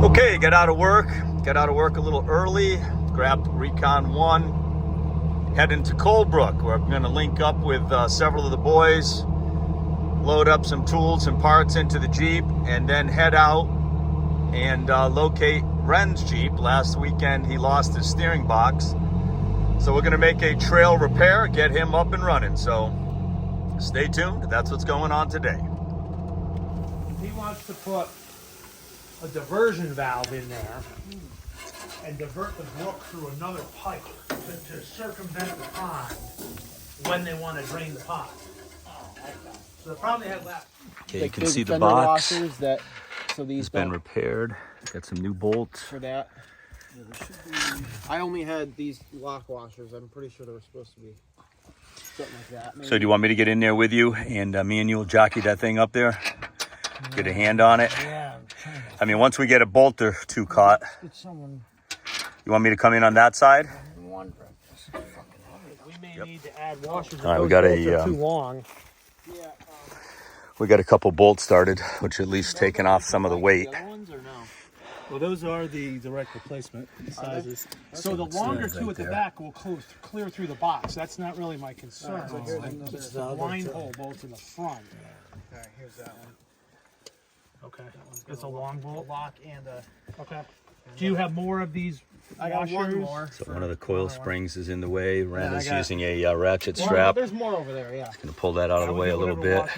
Okay, got out of work a little early, grabbed Recon 1, heading to Colebrook, where I'm going to link up with several of the boys, load up some tools and parts into the Jeep, and then head out and locate Ren's Jeep. Last weekend he lost his steering box, so we're going to make a trail repair, get him up and running. So stay tuned, that's what's going on today. He wants to put a diversion valve in there and divert the brook through another pipe to circumvent the pond when they want to drain the pond. So the problem they had last. Okay, you can see the box. So these it's been repaired. Got some new bolts for that. Yeah, there should be. I only had these lock washers. I'm pretty sure they were supposed to be something like that. Maybe. So do you want me to get in there with you and me and you will jockey that thing up there? Get a hand on it? Yeah. I mean, once we get a bolt or two caught. You want me to come in on that side? We may need to add washers. All right, we got too long. We got a couple bolts started, which at least taking off some of the weight. Well, those are the direct replacement sizes. So the longer two at the back will clear through the box. That's not really my concern. It's the line hole bolts in the front. All right, here's that one. Okay, it's a long bolt lock and a. Okay. Do you have more of these? I got one more. So one of the coil springs is in the way. Ren is using a ratchet strap. There's more over there, yeah. Just gonna pull that out of the way a little bit. All right,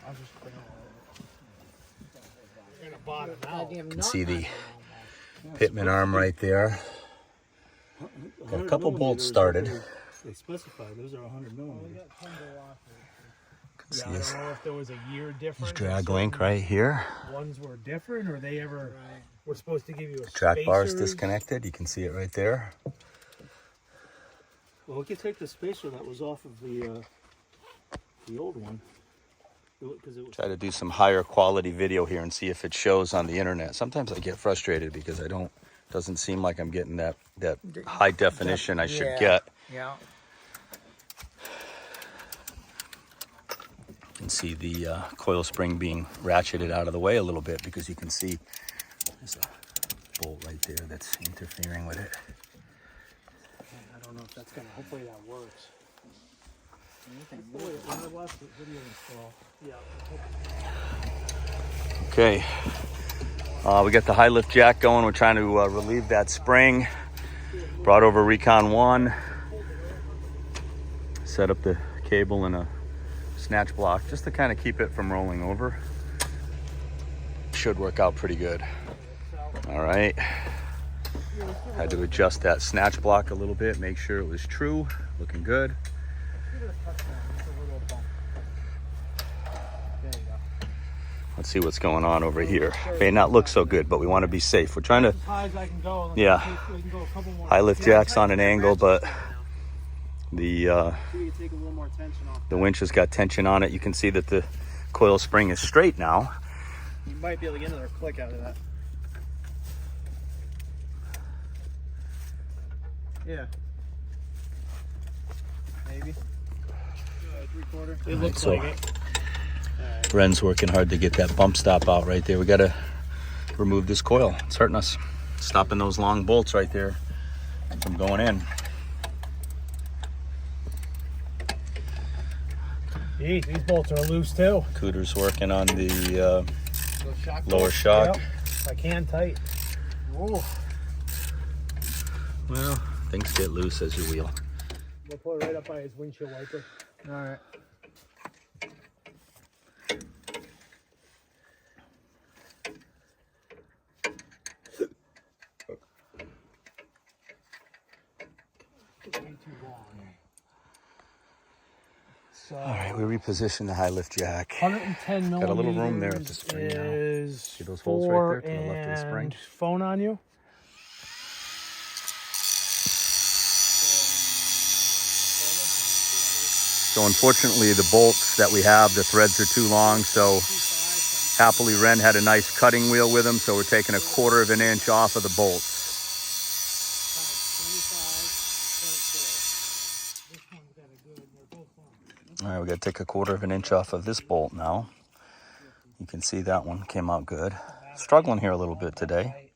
I'll just bring it. You can see the pitman arm right there. Got a couple bolts started. They specify those are 100 millimeters. Yeah, I don't know if there was a year difference. Drag link right here. Ones were different, or they ever were supposed to give you a track bar is spacers? disconnected. You can see it right there. Well, we could take the spacer that was off of the old one. Try to do some higher quality video here and see if it shows on the internet. Sometimes I get frustrated because doesn't seem like I'm getting that high definition I should get. Yeah. You can see the coil spring being ratcheted out of the way a little bit because you can see there's a bolt right there that's interfering with it. I don't know if that's gonna. Hopefully that works. Okay, we got the high lift jack going. We're trying to relieve that spring. Brought over Recon 1. Set up the cable in a snatch block just to kind of keep it from rolling over. Should work out pretty good. All right. Had to adjust that snatch block a little bit, make sure it was true. Looking good. Let's see what's going on over here. May not look so good, but we want to be safe. We're trying to, yeah, high lift jacks on an angle, but the winch has got tension on it. You can see that the coil spring is straight now. You might be able to get another click out of that. Yeah. Maybe. 3/4. It looks like it. Ren's working hard to get that bump stop out right there. We got to remove this coil. It's hurting us. Stopping those long bolts right there from going in. These bolts are loose too. Cooter's working on the lower shock. Yep. Like hand tight. Whoa. Well, things get loose as you wheel. We'll put it right up by his windshield wiper. All right. So, all right, we repositioned the high lift jack. 110 millimeters. Got a little room there at the spring now. See those holes right there to the left of the spring? Phone on you? So unfortunately the bolts that we have, the threads are too long, so happily Ren had a nice cutting wheel with him, so we're taking 1/4 of an inch off of the bolts. All right, we got to take 1/4 of an inch off of this bolt now. You can see that one came out good. struggling here a little bit today.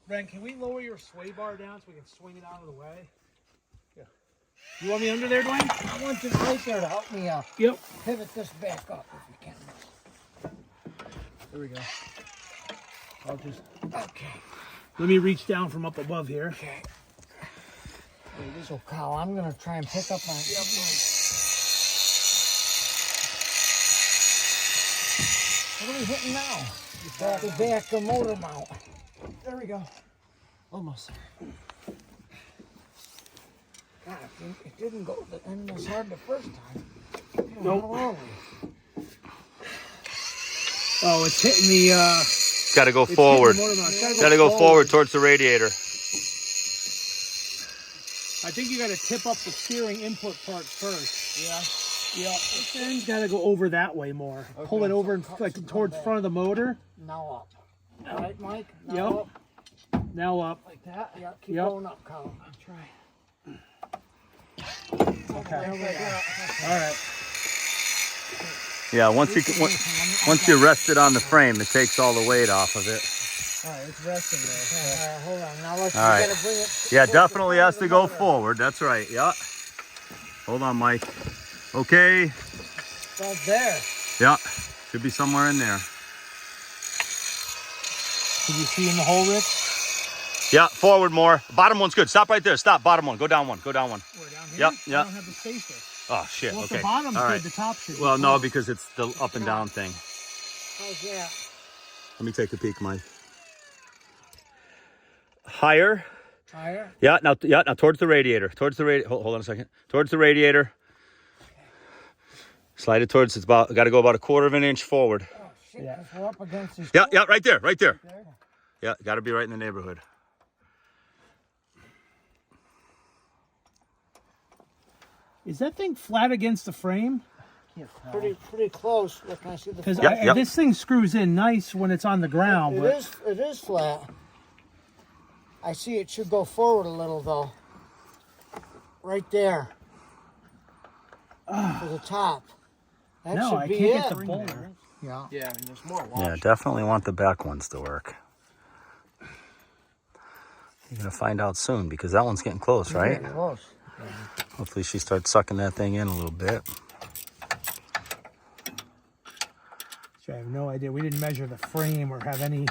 Ren, can we lower your sway bar down so we can swing it out of the way? Yeah. You want me under there, Duane? I want you right there to help me Yep. pivot this back up if you can. There we go. I'll just Okay. let me reach down from up above here. Okay. So, Kyle, I'm going to try and pick up my... What are we hitting now? The back of motor mount. There we go. Almost. God, it didn't go the end as hard the first time. Nope. How are we? Oh, it's hitting the Got to go it's forward. hitting the motor mount. It's Got to go forward towards the radiator. I think you got to tip up the steering input part first. Yeah. Yep. Then got to go over that way more. Pull it over and like towards the front of the motor. Now up. All right, Mike? Now Yep. up. Now up. Like that? Yeah, keep Yep. going up, Kyle. I'll try. Okay. There we go. All right. Yeah, once you rest it on the frame, it takes all the weight off of it. All right, it's resting there. Hold on. Now let's All right. gotta bring it. Yeah, definitely has to go forward. That's right. Yeah. Hold on, Mike. Okay. About there. Yeah. Should be somewhere in there. Did you see in the hole, Rick? Yeah, forward more. Bottom one's good. Stop right there. Stop. Bottom one. Go down one. Go down one. Where, down here? Yep, I yep. don't have the spacer. Oh, shit. Well, if Okay. the bottom's All right. good, the top should be Well, no, cool. because it's the up and down thing. How's that? Let me take a peek, Mike. Higher. Higher? Yeah, now towards the radiator. Towards the radiator. Hold on a second. Towards the radiator. Slide it towards, got to go about a 1/4 of an inch forward. Oh, shit. Yeah. We're up against this. Yeah, right there, right there. There. Yeah, got to be right in the neighborhood. Is that thing flat against the frame? Pretty close. Look, can I see the Because flat? Yep. this thing screws in nice when it's on the ground. But It is flat. I see it should go forward a little though. Right there. To the top. That no, should I be can't it. get the boulder. Yeah. Yeah, I mean, there's more Yeah, definitely want the back ones to work. You're going to find out soon because that one's getting close, right? Very close. Hopefully she starts sucking that thing in a little bit. So I have no idea. We didn't measure the frame or have anything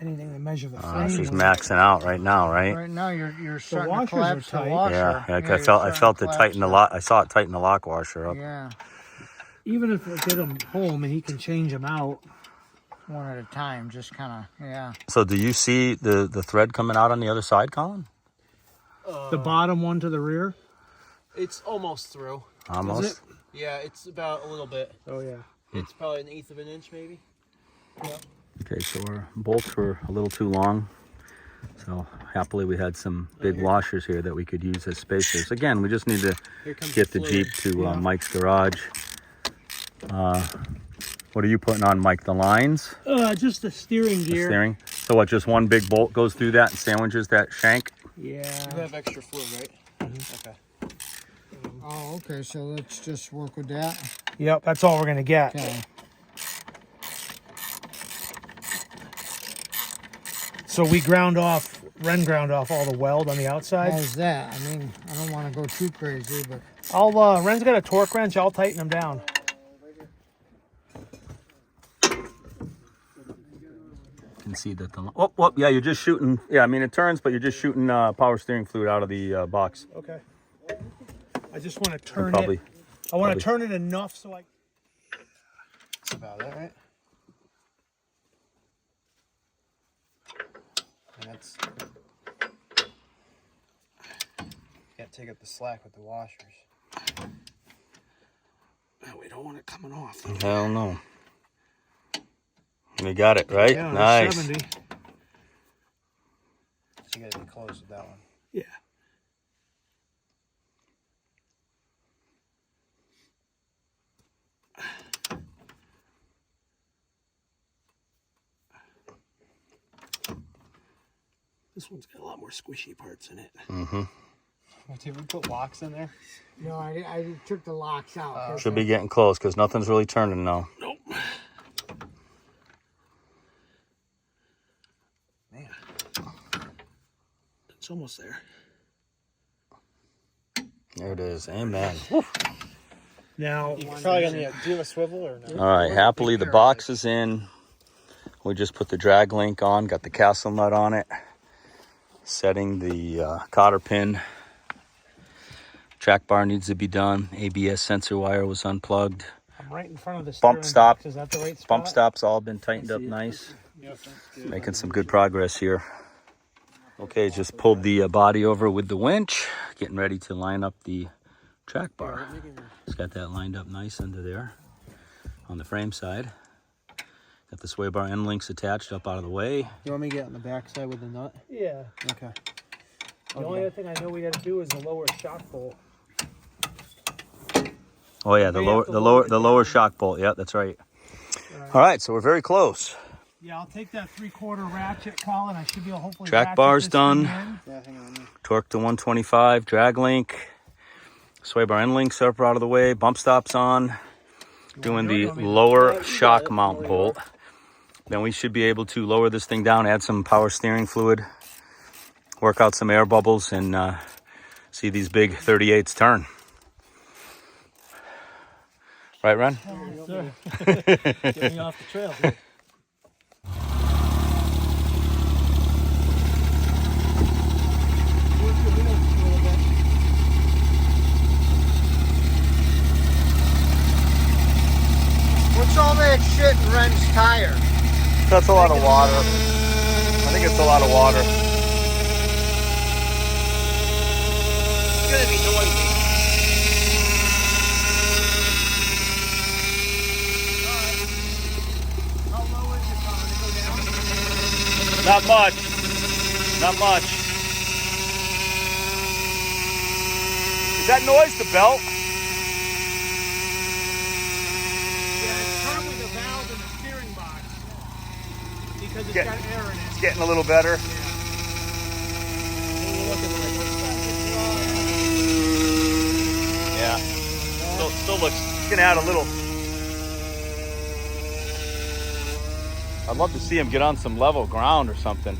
to measure the frame. She's with. maxing out right now, right? Right now you're starting to washers collapse are the tight. washer. Yeah, I you're felt it starting to tighten the collapse lock. I saw it tighten the lock washer up. Yeah, Even if we get him home and he can change them out. one at a time, just kind of, yeah. So do you see the thread coming out on the other side, Colin? The bottom one to the rear. It's almost through. Almost. Yeah, it's about a little bit. Oh yeah. It's probably 1/8 of an inch, maybe. Okay, so our bolts were a little too long. So happily we had some big washers here that we could use as spacers. Again, we just need to Here comes get the fluid. Jeep to Mike's garage. What are you putting on, Mike? The lines? Just the steering The gear. steering? So what, just one big bolt goes through that and sandwiches that shank? You Yeah. have extra fluid, right? Okay. Oh, okay, so let's just work with that. Yep, that's all we're gonna get. Okay. So Ren ground off all the weld on the outside. How's that? I mean, I don't want to go too crazy, but Ren's got a torque wrench. I'll tighten them down. You can see that the... Oh, yeah, you're just shooting... Yeah, I mean, it turns, but you're just shooting power steering fluid out of the box. Okay. I just want to turn Probably. it. I want probably. to turn it enough so I. That's about it, right? And that's... Can't take up the slack with the washers. We don't want it coming off. Hell no. You got it, right? Yeah, Nice. 70. So you gotta be close with that one. Yeah. This one's got a lot more squishy parts in it. Mm-hmm. Did we put locks in there? no, I took the locks out. Should be getting close because nothing's really turning now. Nope. It's almost there. There it is. Amen. Now, Probably gonna do you have a swivel or no? All right, happily the box is in. We just put the drag link on, got the castle nut on it. Setting the cotter pin. Track bar needs to be done. ABS sensor wire was unplugged. I'm right in front of the Bump steering stop. box. Is that the right spot? Bump stops all been tightened up nice. Making some good progress here. Okay, just pulled the body over with the winch. Getting ready to line up the track bar. Just got that lined up nice under there on the frame side. Got the sway bar end links attached up out of the way. You want me to get on the back side with the nut? Yeah. Okay. The only other thing I know we got to do is the lower shock bolt. Oh yeah, the lower shock bolt. Yeah, that's right. All right, so we're very close. Yeah, I'll take that 3/4 ratchet, Colin. I should be able to hopefully Track ratchet bar's this done. thing in. Yeah, hang on. Torque to 125, drag link. Sway bar end links up out of the way. Bump stops on. Doing the lower shock mount bolt. Then we should be able to lower this thing down, add some power steering fluid, work out some air bubbles, and see these big 38s turn. Right, Ren? Get me off the trail. Dude. What's all that shit in Ren's tire? That's a lot of water. I think it's a lot of water. It's gonna be noisy. How low is it, Colin? To go down? Not much. Not much. Is that noise the belt? Yeah, it's probably the valve in the steering box because it's Get- got air in it. It's getting a little better. Yeah. Still looks, it's gonna add a little. I'd love to see him get on some level ground or something.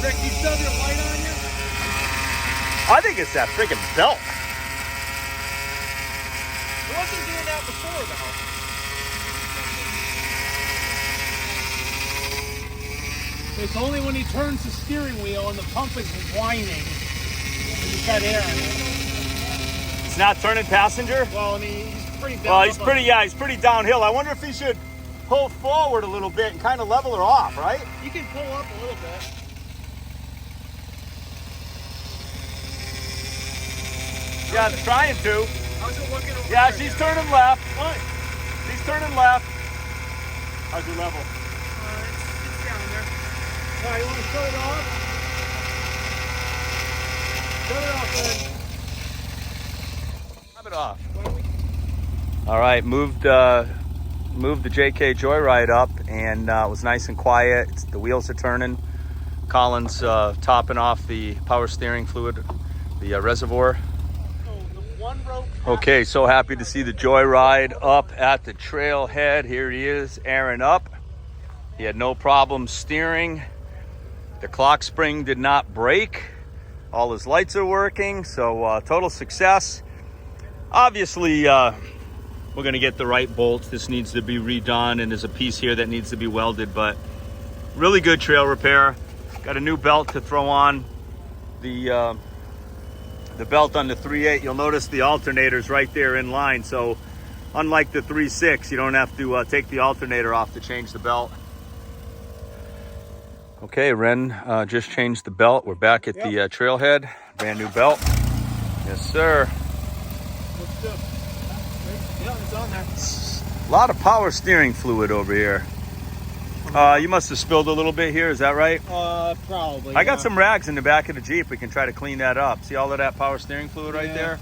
Rick, you still have your light on you? I think it's that freaking belt. It wasn't doing that before, though. It's only when he turns the steering wheel and the pump is whining. He's got air in it. It's not turning passenger. Well, I mean, he's pretty down. Well, he's pretty downhill. I wonder if he should pull forward a little bit and kind of level her off, right? You can pull up a little bit. Yeah, I'm trying to. How's it looking over Yeah, there? she's turning left. What? She's turning left. How's your level? It's down there. All right, you want to shut it off? Shut it off, then. Turn it off. All right, moved the JK Joyride up, and it was nice and quiet. The wheels are turning. Colin's topping off the power steering fluid, the reservoir. Okay, so happy to see the Joyride up at the trailhead. Here he is, airing up. He had no problem steering. The clock spring did not break. All his lights are working, so total success. Obviously, we're gonna get the right bolts. This needs to be redone, and there's a piece here that needs to be welded, but really good trail repair. Got a new belt to throw on. The belt on the 3.8, you'll notice the alternator's right there in line. So unlike the 3.6, you don't have to take the alternator off to change the belt. Okay, Ren just changed the belt. We're back at the trailhead. Brand new belt. Yes, sir. Yeah, it's on there. A lot of power steering fluid over here. You must have spilled a little bit here, is that right? Probably. I got some rags in the back of the Jeep. We can try to clean that up. See all of that power steering fluid right there?